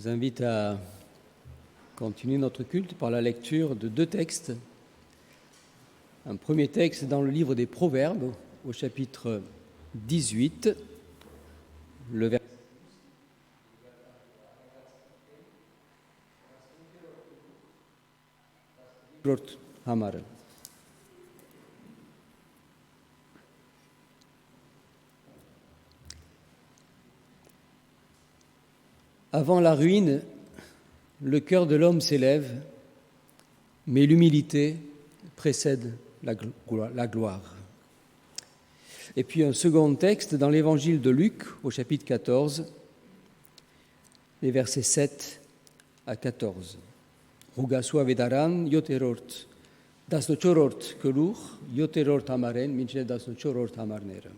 Je vous invite à continuer notre culte par la lecture de deux textes. Un premier texte dans le livre des Proverbes, au chapitre 18, le verset Hamar. Avant la ruine, le cœur de l'homme s'élève, mais l'humilité précède la gloire. Et puis un second texte dans l'évangile de Luc, au chapitre 14, les versets 7 à 14. Rugasua vedaran yoterort, das no chorort kelur, yoterort amaren, minche das no chorort amarnera.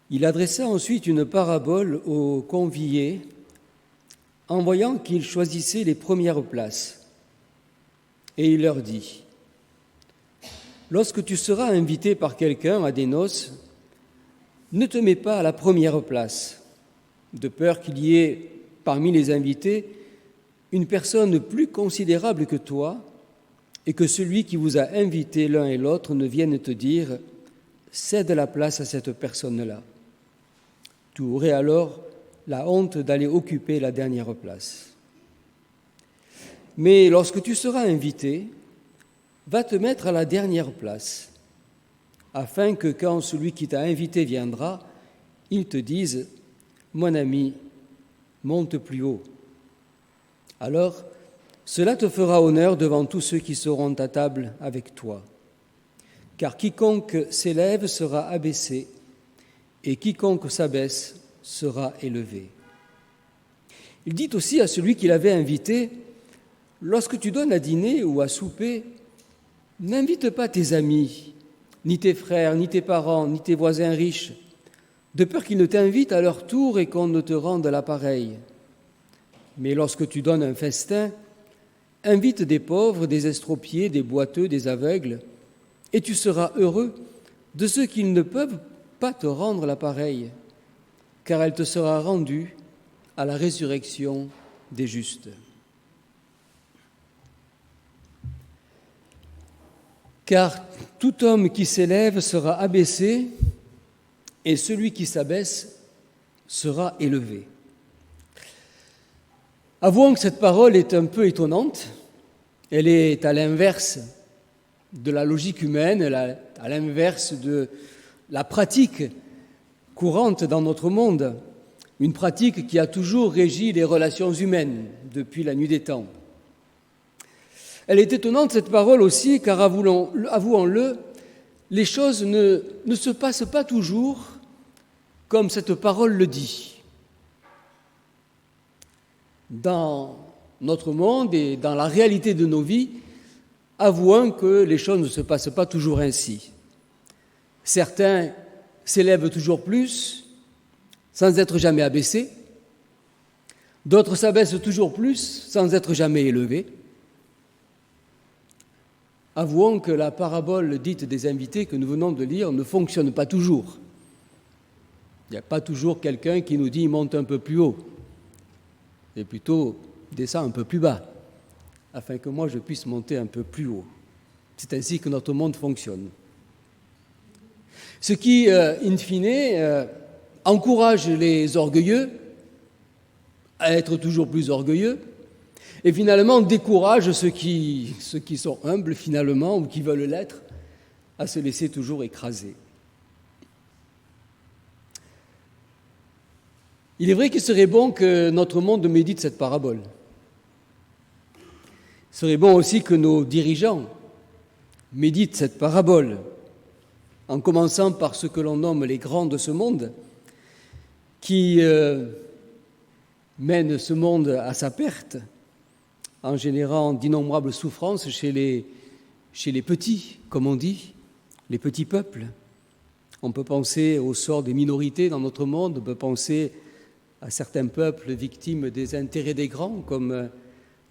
Il adressa ensuite une parabole aux conviés en voyant qu'ils choisissaient les premières places. Et il leur dit : « Lorsque tu seras invité par quelqu'un à des noces, ne te mets pas à la première place, de peur qu'il y ait parmi les invités une personne plus considérable que toi et que celui qui vous a invité l'un et l'autre ne vienne te dire : cède la place à cette personne-là. Tu aurais alors la honte d'aller occuper la dernière place. Mais lorsque tu seras invité, va te mettre à la dernière place, afin que quand celui qui t'a invité viendra, il te dise : mon ami, monte plus haut. Alors, cela te fera honneur devant tous ceux qui seront à table avec toi. Car quiconque s'élève sera abaissé, et quiconque s'abaisse sera élevé. Il dit aussi à celui qui l'avait invité : lorsque tu donnes à dîner ou à souper, n'invite pas tes amis, ni tes frères, ni tes parents, ni tes voisins riches, de peur qu'ils ne t'invitent à leur tour et qu'on ne te rende l'appareil. Mais lorsque tu donnes un festin, invite des pauvres, des estropiés, des boiteux, des aveugles, et tu seras heureux de ceux qui ne peuvent pas te rendre l'appareil, car elle te sera rendue à la résurrection des justes. Car tout homme qui s'élève sera abaissé, et celui qui s'abaisse sera élevé. Avouons que cette parole est un peu étonnante. Elle est à l'inverse de la logique humaine, à l'inverse de la pratique courante dans notre monde, une pratique qui a toujours régi les relations humaines depuis la nuit des temps. Elle est étonnante, cette parole aussi, car avouons-le, les choses ne se passent pas toujours comme cette parole le dit. Dans notre monde et dans la réalité de nos vies, avouons que les choses ne se passent pas toujours ainsi. Certains s'élèvent toujours plus, sans être jamais abaissés. D'autres s'abaissent toujours plus, sans être jamais élevés. Avouons que la parabole dite des invités que nous venons de lire ne fonctionne pas toujours. Il n'y a pas toujours quelqu'un qui nous dit « monte un peu plus haut », et plutôt « descends un peu plus bas », afin que moi je puisse monter un peu plus haut. C'est ainsi que notre monde fonctionne. Ce qui, in fine, encourage les orgueilleux à être toujours plus orgueilleux et finalement décourage ceux qui sont humbles finalement ou qui veulent l'être à se laisser toujours écraser. Il est vrai qu'il serait bon que notre monde médite cette parabole. Il serait bon aussi que nos dirigeants méditent cette parabole, en commençant par ce que l'on nomme les grands de ce monde, qui mènent ce monde à sa perte, en générant d'innombrables souffrances chez les petits, comme on dit, les petits peuples. On peut penser au sort des minorités dans notre monde, on peut penser à certains peuples victimes des intérêts des grands, comme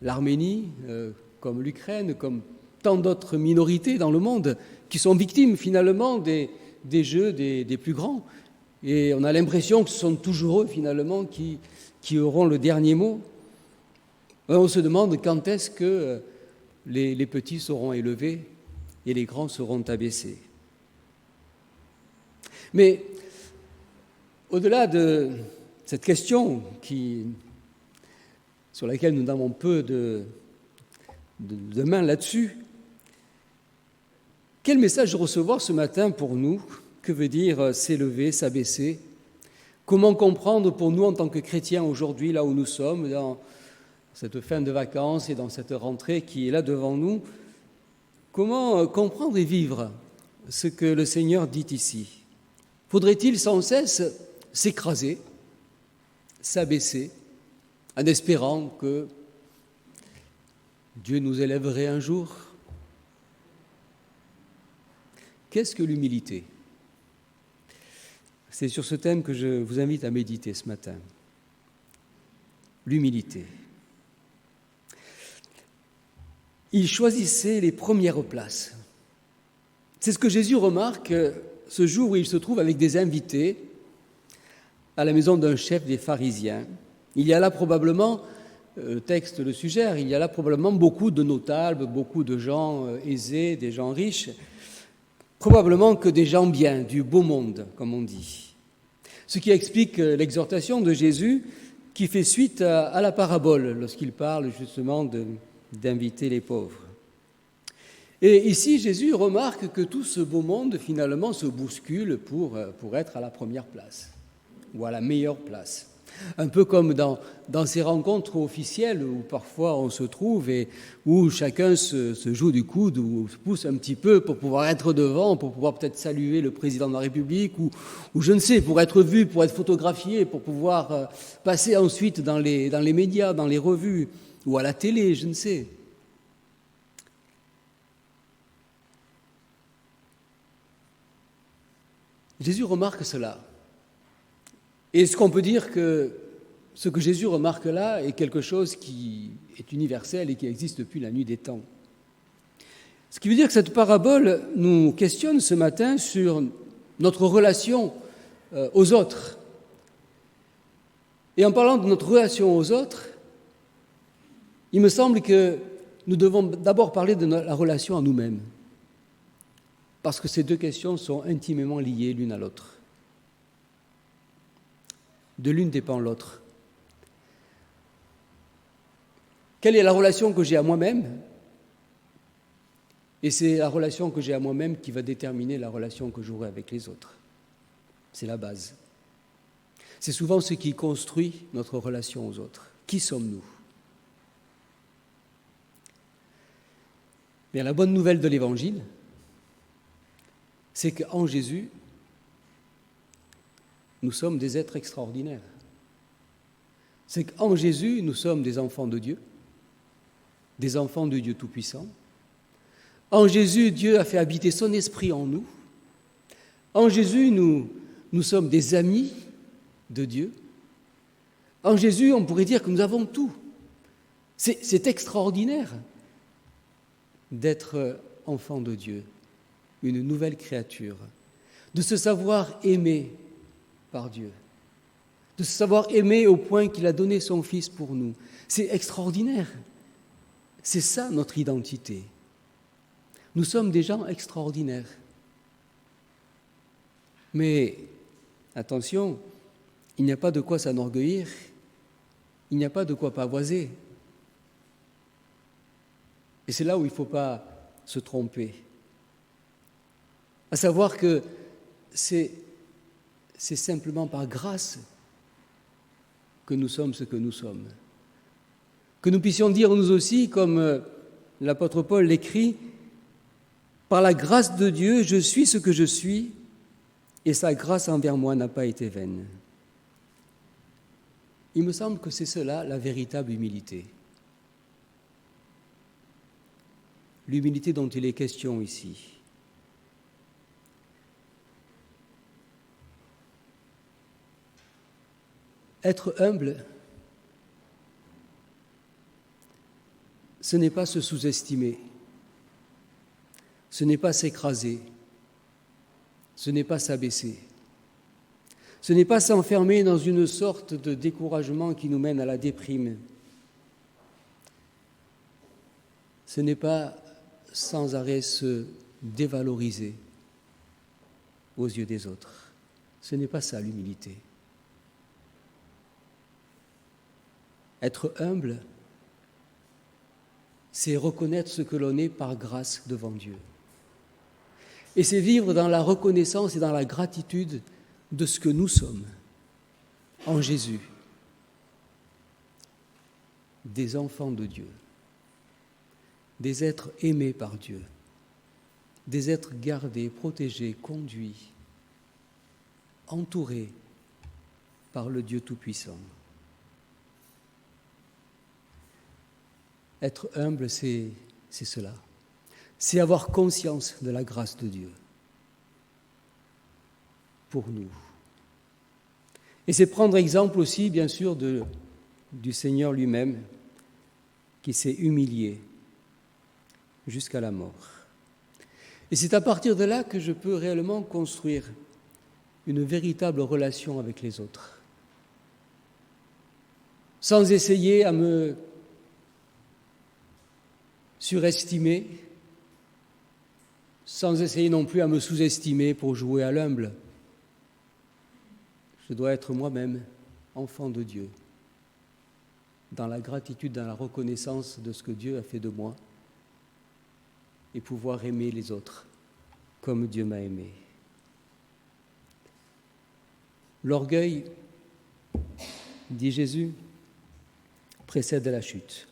l'Arménie, comme l'Ukraine, comme tant d'autres minorités dans le monde, qui sont victimes finalement des jeux des plus grands. Et on a l'impression que ce sont toujours eux finalement qui auront le dernier mot. On se demande quand est-ce que les petits seront élevés et les grands seront abaissés. Mais au-delà de cette question sur laquelle nous avons peu de main là-dessus, quel message recevoir ce matin pour nous? Que veut dire s'élever, s'abaisser? Comment comprendre pour nous en tant que chrétiens aujourd'hui, là où nous sommes, dans cette fin de vacances et dans cette rentrée qui est là devant nous, comment comprendre et vivre ce que le Seigneur dit ici? Faudrait-il sans cesse s'écraser, s'abaisser, en espérant que Dieu nous élèverait un jour? Qu'est-ce que l'humilité? C'est sur ce thème que je vous invite à méditer ce matin. L'humilité. Il choisissait les premières places. C'est ce que Jésus remarque ce jour où il se trouve avec des invités à la maison d'un chef des pharisiens. Il y a là probablement, le texte le suggère, il y a là probablement beaucoup de notables, beaucoup de gens aisés, des gens riches, probablement que des gens bien, du beau monde, comme on dit. Ce qui explique l'exhortation de Jésus qui fait suite à la parabole lorsqu'il parle justement d'inviter les pauvres. Et ici, Jésus remarque que tout ce beau monde, finalement, se bouscule pour être à la première place ou à la meilleure place. Un peu comme dans ces rencontres officielles où parfois on se trouve et où chacun se joue du coude ou se pousse un petit peu pour pouvoir être devant, pour pouvoir peut-être saluer le président de la République ou je ne sais, pour être vu, pour être photographié, pour pouvoir passer ensuite dans les médias, dans les revues ou à la télé, je ne sais. Jésus remarque cela. Est-ce qu'on peut dire que ce que Jésus remarque là est quelque chose qui est universel et qui existe depuis la nuit des temps? Ce qui veut dire que cette parabole nous questionne ce matin sur notre relation aux autres. Et en parlant de notre relation aux autres, il me semble que nous devons d'abord parler de la relation à nous-mêmes, parce que ces deux questions sont intimement liées l'une à l'autre. De l'une dépend l'autre. Quelle est la relation que j'ai à moi-même? Et c'est la relation que j'ai à moi-même qui va déterminer la relation que j'aurai avec les autres. C'est la base. C'est souvent ce qui construit notre relation aux autres. Qui sommes-nous? Bien, la bonne nouvelle de l'Évangile, c'est qu'en Jésus, nous sommes des êtres extraordinaires. C'est qu'en Jésus, nous sommes des enfants de Dieu, des enfants de Dieu Tout-Puissant. En Jésus, Dieu a fait habiter son esprit en nous. En Jésus, nous sommes des amis de Dieu. En Jésus, on pourrait dire que nous avons tout. C'est extraordinaire d'être enfant de Dieu, une nouvelle créature, de se savoir aimé par Dieu, de se savoir aimé au point qu'il a donné son Fils pour nous. C'est extraordinaire. C'est ça notre identité. Nous sommes des gens extraordinaires. Mais attention, il n'y a pas de quoi s'enorgueillir, il n'y a pas de quoi pavoiser. Et c'est là où il ne faut pas se tromper. À savoir que c'est simplement par grâce que nous sommes ce que nous sommes. Que nous puissions dire nous aussi, comme l'apôtre Paul l'écrit, « Par la grâce de Dieu, je suis ce que je suis, et sa grâce envers moi n'a pas été vaine. » Il me semble que c'est cela la véritable humilité. L'humilité dont il est question ici. Être humble, ce n'est pas se sous-estimer, ce n'est pas s'écraser, ce n'est pas s'abaisser, ce n'est pas s'enfermer dans une sorte de découragement qui nous mène à la déprime, ce n'est pas sans arrêt se dévaloriser aux yeux des autres. Ce n'est pas ça l'humilité. Être humble, c'est reconnaître ce que l'on est par grâce devant Dieu. Et c'est vivre dans la reconnaissance et dans la gratitude de ce que nous sommes en Jésus, des enfants de Dieu, des êtres aimés par Dieu, des êtres gardés, protégés, conduits, entourés par le Dieu Tout-Puissant. Être humble, c'est cela. C'est avoir conscience de la grâce de Dieu pour nous. Et c'est prendre exemple aussi, bien sûr, du Seigneur lui-même, qui s'est humilié jusqu'à la mort. Et c'est à partir de là que je peux réellement construire une véritable relation avec les autres, sans essayer à me surestimer, sans essayer non plus à me sous-estimer pour jouer à l'humble. Je dois être moi-même enfant de Dieu, dans la gratitude, dans la reconnaissance de ce que Dieu a fait de moi, et pouvoir aimer les autres comme Dieu m'a aimé. L'orgueil, dit Jésus, précède la chute.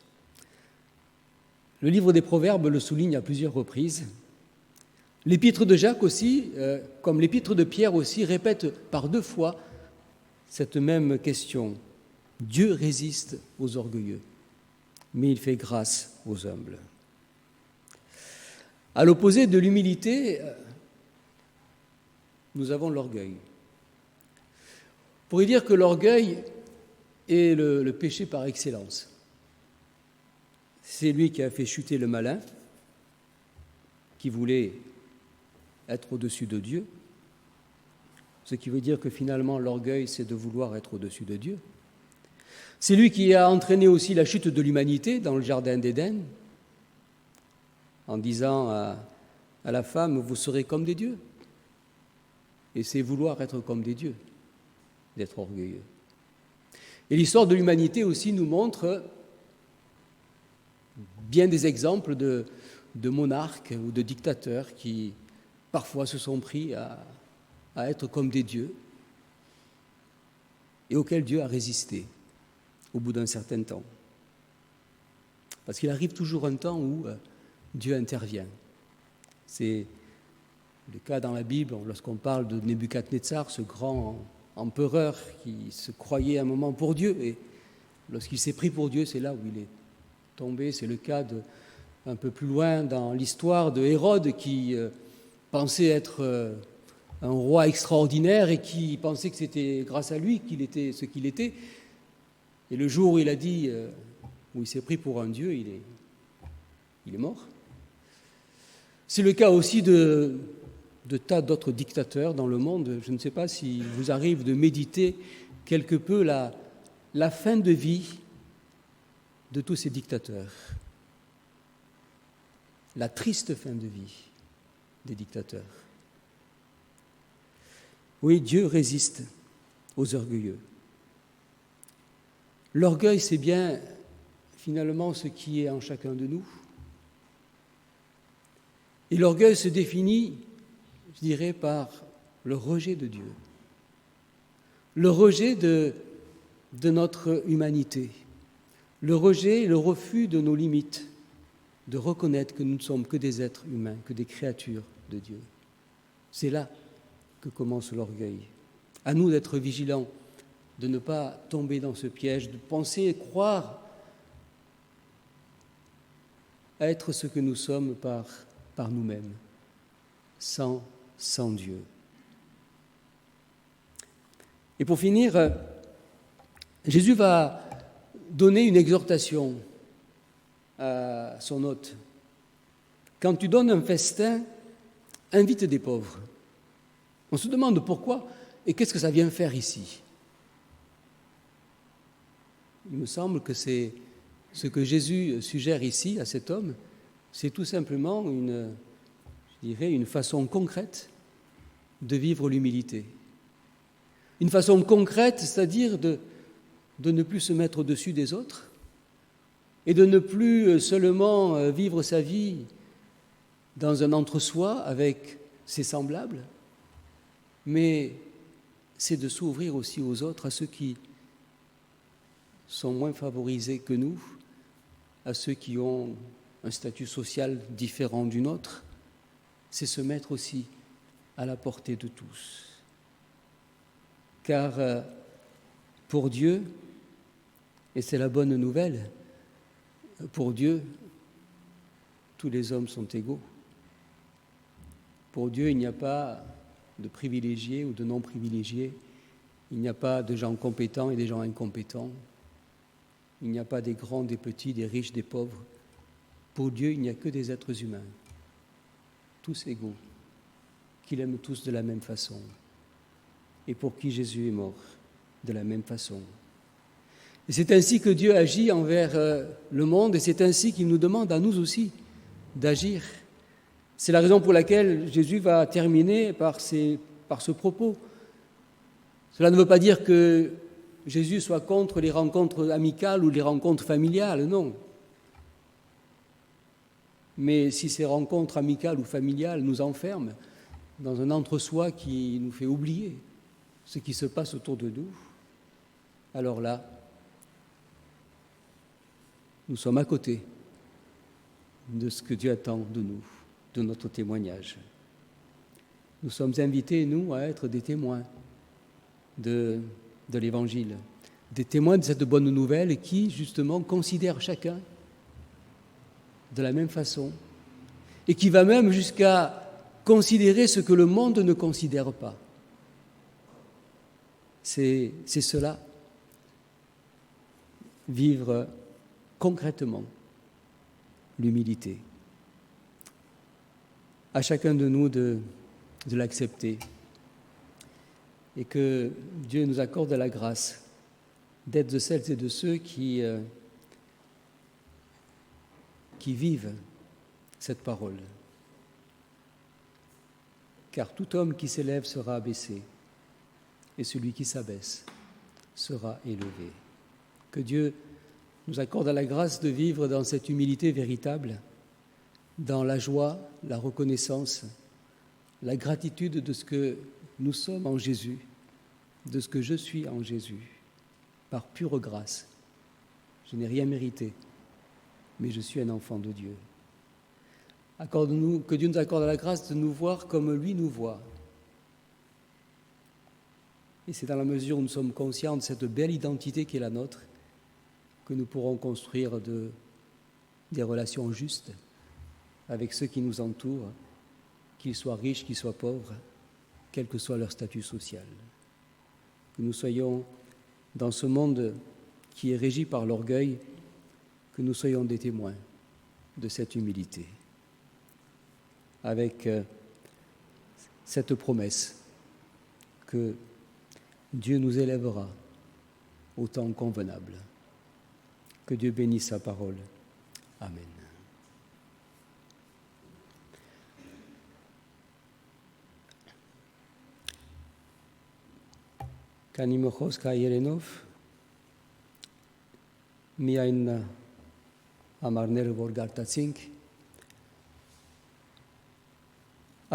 Le livre des Proverbes le souligne à plusieurs reprises. L'épître de Jacques aussi, comme l'épître de Pierre aussi, répète par 2 fois cette même question. Dieu résiste aux orgueilleux, mais il fait grâce aux humbles. À l'opposé de l'humilité, nous avons l'orgueil. On pourrait dire que l'orgueil est le péché par excellence. C'est lui qui a fait chuter le malin, qui voulait être au-dessus de Dieu, ce qui veut dire que finalement l'orgueil, c'est de vouloir être au-dessus de Dieu. C'est lui qui a entraîné aussi la chute de l'humanité dans le jardin d'Éden, en disant à la femme, vous serez comme des dieux. Et c'est vouloir être comme des dieux, d'être orgueilleux. Et l'histoire de l'humanité aussi nous montre bien des exemples de monarques ou de dictateurs qui parfois se sont pris à être comme des dieux et auxquels Dieu a résisté au bout d'un certain temps. Parce qu'il arrive toujours un temps où Dieu intervient. C'est le cas dans la Bible, lorsqu'on parle de Nebuchadnezzar, ce grand empereur qui se croyait un moment pour Dieu, et lorsqu'il s'est pris pour Dieu, c'est là où il est tombé. C'est le cas un peu plus loin dans l'histoire de Hérode qui pensait être un roi extraordinaire et qui pensait que c'était grâce à lui qu'il était ce qu'il était. Et le jour où il a dit, où il s'est pris pour un dieu, il est mort. C'est le cas aussi de tas d'autres dictateurs dans le monde. Je ne sais pas s'il vous arrive de méditer quelque peu la fin de vie de tous ces dictateurs. La triste fin de vie des dictateurs. Oui, Dieu résiste aux orgueilleux. L'orgueil, c'est bien finalement ce qui est en chacun de nous. Et l'orgueil se définit, je dirais, par le rejet de Dieu, le rejet de notre humanité, le rejet, le refus de nos limites, de reconnaître que nous ne sommes que des êtres humains, que des créatures de Dieu. C'est là que commence l'orgueil. À nous d'être vigilants, de ne pas tomber dans ce piège, de penser et croire à être ce que nous sommes par nous-mêmes, sans Dieu. Et pour finir, Jésus va donner une exhortation à son hôte. Quand tu donnes un festin, invite des pauvres. On se demande pourquoi et qu'est-ce que ça vient faire ici. Il me semble que c'est ce que Jésus suggère ici à cet homme, c'est tout simplement une façon concrète de vivre l'humilité. Une façon concrète, c'est-à-dire de ne plus se mettre au-dessus des autres et de ne plus seulement vivre sa vie dans un entre-soi avec ses semblables, mais c'est de s'ouvrir aussi aux autres, à ceux qui sont moins favorisés que nous, à ceux qui ont un statut social différent du nôtre. C'est se mettre aussi à la portée de tous. Car pour Dieu, et c'est la bonne nouvelle, pour Dieu, tous les hommes sont égaux. Pour Dieu, il n'y a pas de privilégiés ou de non-privilégiés. Il n'y a pas de gens compétents et des gens incompétents. Il n'y a pas des grands, des petits, des riches, des pauvres. Pour Dieu, il n'y a que des êtres humains, tous égaux, qu'il aime tous de la même façon, et pour qui Jésus est mort de la même façon. Et c'est ainsi que Dieu agit envers le monde, et c'est ainsi qu'il nous demande à nous aussi d'agir. C'est la raison pour laquelle Jésus va terminer par ce propos. Cela ne veut pas dire que Jésus soit contre les rencontres amicales ou les rencontres familiales, non. Mais si ces rencontres amicales ou familiales nous enferment dans un entre-soi qui nous fait oublier ce qui se passe autour de nous, alors là, nous sommes à côté de ce que Dieu attend de nous, de notre témoignage. Nous sommes invités, nous, à être des témoins de l'Évangile, des témoins de cette bonne nouvelle qui, justement, considèrent chacun de la même façon et qui va même jusqu'à considérer ce que le monde ne considère pas. C'est cela, vivre concrètement l'humilité. À chacun de nous de l'accepter et que Dieu nous accorde la grâce d'être de celles et de ceux qui vivent cette parole. Car tout homme qui s'élève sera abaissé, et celui qui s'abaisse sera élevé. Que Dieu nous accorde la grâce de vivre dans cette humilité véritable, dans la joie, la reconnaissance, la gratitude de ce que nous sommes en Jésus, de ce que je suis en Jésus, par pure grâce. Je n'ai rien mérité, mais je suis un enfant de Dieu. Que Dieu nous accorde la grâce de nous voir comme lui nous voit. Et c'est dans la mesure où nous sommes conscients de cette belle identité qui est la nôtre que nous pourrons construire des relations justes avec ceux qui nous entourent, qu'ils soient riches, qu'ils soient pauvres, quel que soit leur statut social. Que nous soyons dans ce monde qui est régi par l'orgueil, que nous soyons des témoins de cette humilité, avec cette promesse que Dieu nous élèvera au temps convenable. Que Dieu bénisse sa parole. Amen. Kanimo խոսք հայերենով միայն համարները որ գարտացինք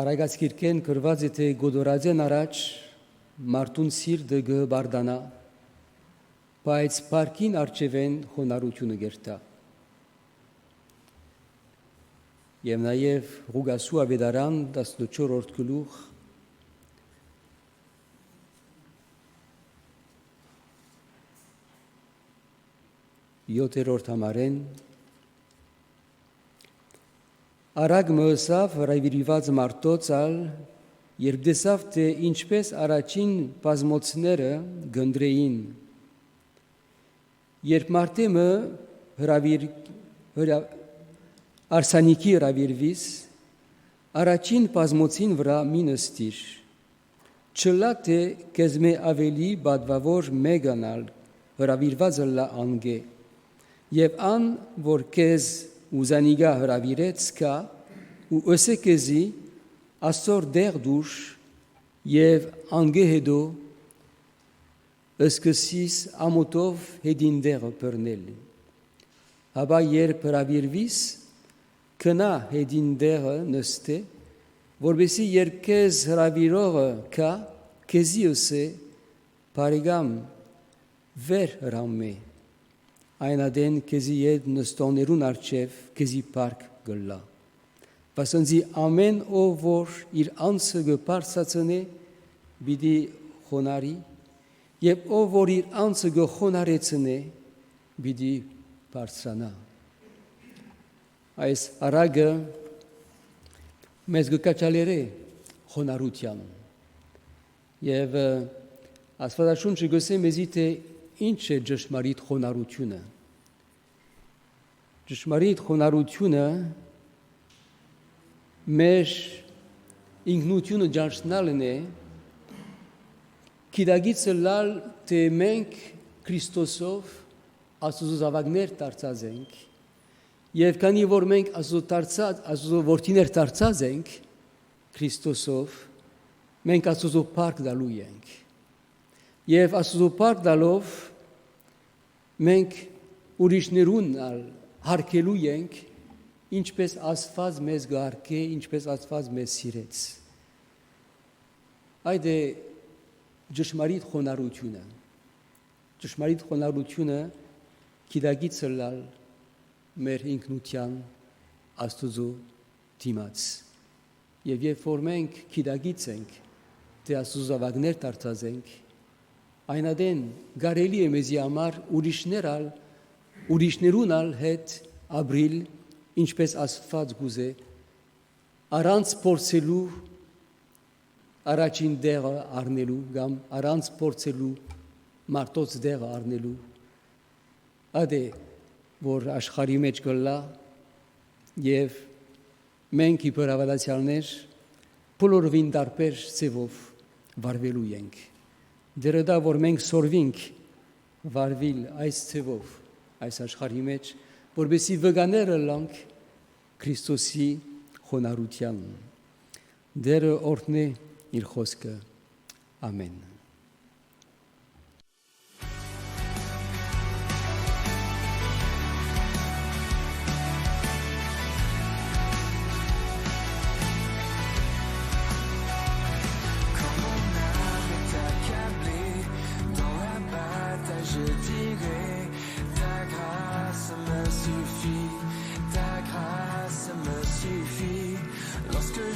Արագած քիրքեն գրված է թե գոդորածեն առաջ մարդուն սիրտը գբարդանա բայց парքին արջևեն խոնարհությունը գերտա Եվ նաև Ղուգասու ավետարան 14-րդ գլուխ 7-րդ համարեն Արագ մսավ հրավիրված մարդոցալ երբ դեսավ թե ինչպես առաջին բազմոցները գնդրեին Երբ մարդեմը արսանիքի հրավիրվիս, առաջին բազմոցին վրա մի նստիր, չլա թե կեզ մե ավելի բադվավոր մեգանալ հրավիրվածը լա անգե, և ան, որ կեզ ուզանիգա հրավիրեց կա, ու ըսե կեզի ասոր դեղ դուշ և անգե հետո ըսկսիս ամոտով հետին դեղը պրնել։ Հաբա երբ հրավիրվիս, կնա հետին դեղը նստե, որբեսի երբ կեզ հրավիրողը կա, կեզի ըսե, բարեկամ, վեր հրամե, այն ադեն կեզի ետ նստոներուն արջև կեզի պարկ գլա։ Վասնձի ամեն ով որ իր անձը գպարծացնե, բիդի խոնարի, և ով որ իր անձը գխոնարեցնե, բիդի բարձրանա։ Այս արագը մեզ գկաչալեր է խոնարության։ Եվ Աստվածաշունչը գսե մեզի թե ինչ է ճշմարիտ խոնարությունը։ Ճշմարիտ խոնարությունը մեր ինքնությունը ճանչնալն է, գիտագիծը լալ, թե մենք Քրիստոսով Աստծո զավակներ դարձած ենք, և քանի որ մենք Աստծո որդիներ դարձած ենք Քրիստոսով, մենք Աստծո փառք տալու ենք։ Եվ Աստծո փառք տալով մենք ուրիշներուն հարգելու ենք, ինչպես Աստված մեզ գհարգե, ինչպես Աստված մեզ սիրեց։ Այդ է ճշմարիտ խոնարհությունը։ Ճշմարիտ խոնարհությունը գիտագիծը լալ մեր ինքնության Աստծո դիմաց։ Եվ երբ որ մենք գիտագիծ ենք, թե Աստծո զավակներ դարձած ենք, այնադեն կարելի է մեզի համար ուրիշներուն հետ ապրիլ, ինչպես Աստված գուզե, առանց փորձելու առաջին դեղը առնելու կամ առանց փորձելու մարդոց դեղը առնելու, այդ է, որ աշխարհի մեջ գլա, և մենք իբր հավատացյալներ բոլորովին տարբեր ձևով վարվելու ենք։ Դերը դա, որ մենք սորվինք վարվել այս ձևով, այս աշխարհի մեջ, որբեսի վգաները լանք Քրիստոսի խոնարհության։ Դերը օրհնե իր խոսքը։ Ամեն։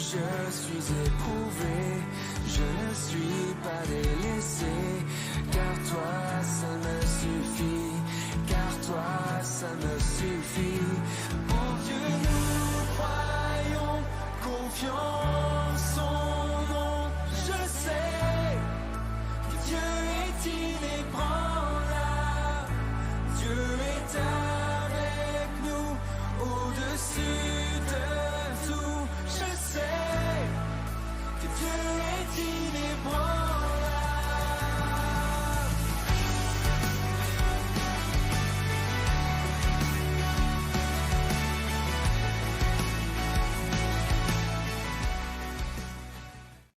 Je suis éprouvé, je ne suis pas délaissé, car toi ça me suffit, car toi ça me suffit.